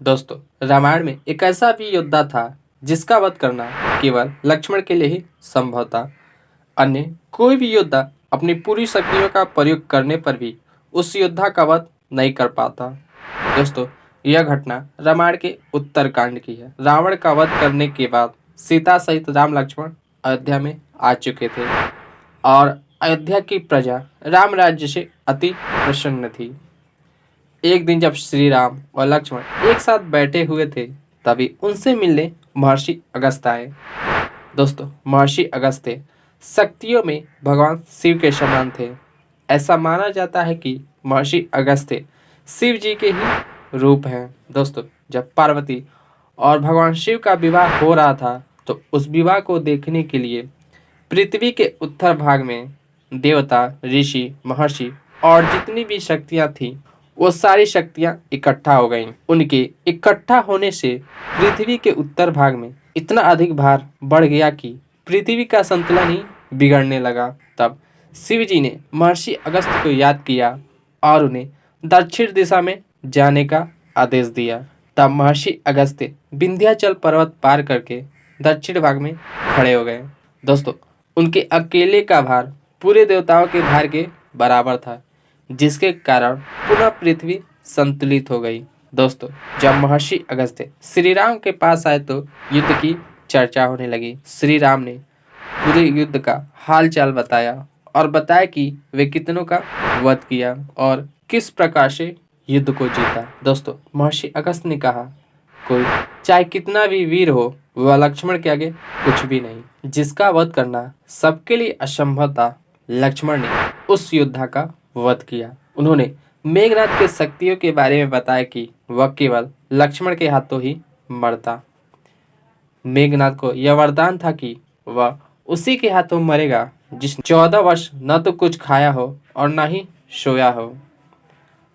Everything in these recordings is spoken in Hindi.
दोस्तों, रामायण में एक ऐसा भी योद्धा था जिसका वध करना केवल लक्ष्मण के लिए ही संभव था। अन्य कोई भी योद्धा अपनी पूरी शक्तियों का प्रयोग करने पर भी उस योद्धा का वध नहीं कर पाता। दोस्तों, यह घटना रामायण के उत्तरकांड की है। रावण का वध करने के बाद सीता सहित राम लक्ष्मण अयोध्या में आ चुके थे और अयोध्या की प्रजा राम राज्य से अति प्रसन्न थी। एक दिन जब श्री राम और लक्ष्मण एक साथ बैठे हुए थे, तभी उनसे मिलने महर्षि अगस्त्य आए। दोस्तों, महर्षि अगस्त्य शक्तियों में भगवान शिव के समान थे। ऐसा माना जाता है कि महर्षि अगस्त्य शिव जी के ही रूप हैं। दोस्तों, जब पार्वती और भगवान शिव का विवाह हो रहा था, तो उस विवाह को देखने के लिए पृथ्वी के उत्तर भाग में देवता, ऋषि, महर्षि और जितनी भी शक्तियां थीं, वो सारी शक्तियां इकट्ठा हो गईं। उनके इकट्ठा होने से पृथ्वी के उत्तर भाग में इतना अधिक भार बढ़ गया कि पृथ्वी का संतुलन ही बिगड़ने लगा। तब शिव जी ने महर्षि अगस्त्य को याद किया और उन्हें दक्षिण दिशा में जाने का आदेश दिया। तब महर्षि अगस्त्य विंध्याचल पर्वत पार करके दक्षिण भाग में खड़े हो गए। दोस्तों, उनके अकेले का भार पूरे देवताओं के भार के बराबर था, जिसके कारण पुनः पृथ्वी संतुलित हो गई। दोस्तों, जब महर्षि अगस्त्य श्री राम के पास आए तो युद्ध की चर्चा होने लगी। श्री राम ने पूरे युद्ध का हाल चाल बताया और बताया कि वे कितनों का वध किया और किस प्रकार से युद्ध को जीता। दोस्तों, महर्षि अगस्त्य ने कहा, कोई चाहे कितना भी वीर हो, वह लक्ष्मण के आगे कुछ भी नहीं। जिसका वध करना सबके लिए असंभव था, लक्ष्मण ने उस योद्धा का वध किया। उन्होंने मेघनाद के शक्तियों के बारे में बताया कि वह केवल लक्ष्मण के हाथों ही मरता। मेघनाद को यह वरदान था कि वह उसी के हाथों मरेगा जिसने 14 वर्ष न तो कुछ खाया हो और न ही सोया हो।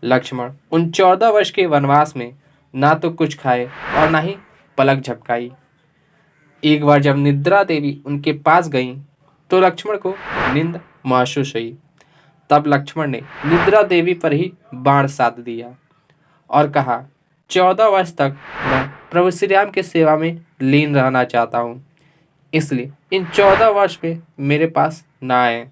लक्ष्मण उन 14 वर्ष के वनवास में ना तो कुछ खाए और ना ही पलक झपकाई। एक बार जब निद्रा देवी उनके पास गईं, तो लक्ष्मण को नींद महसूस हुई। तब लक्ष्मण ने निद्रा देवी पर ही बाण साध दिया और कहा, 14 वर्ष तक मैं प्रभु श्री राम के सेवा में लीन रहना चाहता हूँ, इसलिए इन 14 वर्ष में मेरे पास ना आए।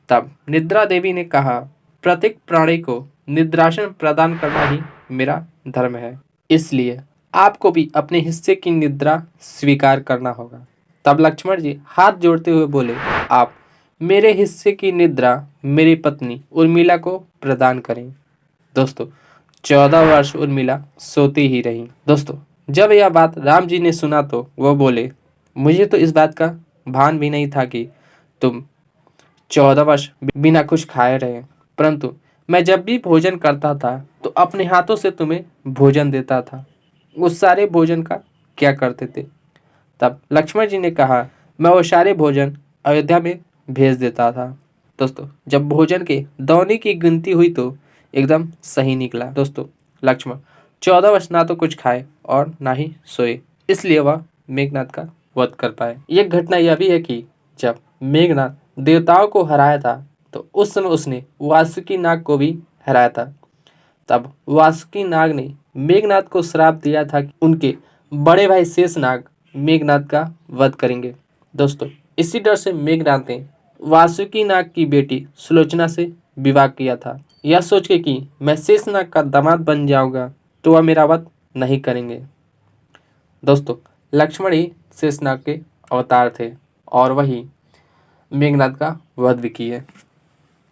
तब निद्रा देवी ने कहा, प्रत्येक प्राणी को निद्रासन प्रदान करना ही मेरा धर्म है, इसलिए आपको भी अपने हिस्से की निद्रा स्वीकार करना होगा। तब लक्ष्मण जी हाथ जोड़ते हुए बोले, आप मेरे हिस्से की निद्रा मेरी पत्नी उर्मिला को प्रदान करें। दोस्तों, 14 वर्ष उर्मिला सोती ही रही। दोस्तों, जब यह बात राम जी ने सुना तो वह बोले, मुझे तो इस बात का भान भी नहीं था कि तुम 14 वर्ष बिना कुछ खाए रहे, परंतु मैं जब भी भोजन करता था तो अपने हाथों से तुम्हें भोजन देता था। उस सारे भोजन का क्या करते थे? तब लक्ष्मण जी ने कहा, मैं वो सारे भोजन अयोध्या में भेज देता था। दोस्तों, जब भोजन के दौने की गिनती हुई तो एकदम सही निकला। दोस्तों, लक्ष्मण 14 वर्ष ना तो कुछ खाए और ना ही सोए, इसलिए वह मेघनाद का वध कर पाए। एक घटना यह भी है कि जब मेघनाद देवताओं को हराया था, तो उस समय उसने वासुकी नाग को भी हराया था। तब वासुकी नाग ने मेघनाद को श्राप दिया था कि उनके बड़े भाई शेषनाग मेघनाद का वध करेंगे। दोस्तों, इसी डर से मेघनाद ने वासुकी नाग की बेटी सुलोचना से विवाह किया था, यह सोच के कि मैं शेषनाग का दामाद बन जाऊंगा तो वह मेरा वध नहीं करेंगे। दोस्तों, लक्ष्मण ही शेषनाग के अवतार थे और वही मेघनाद का वध भी किए।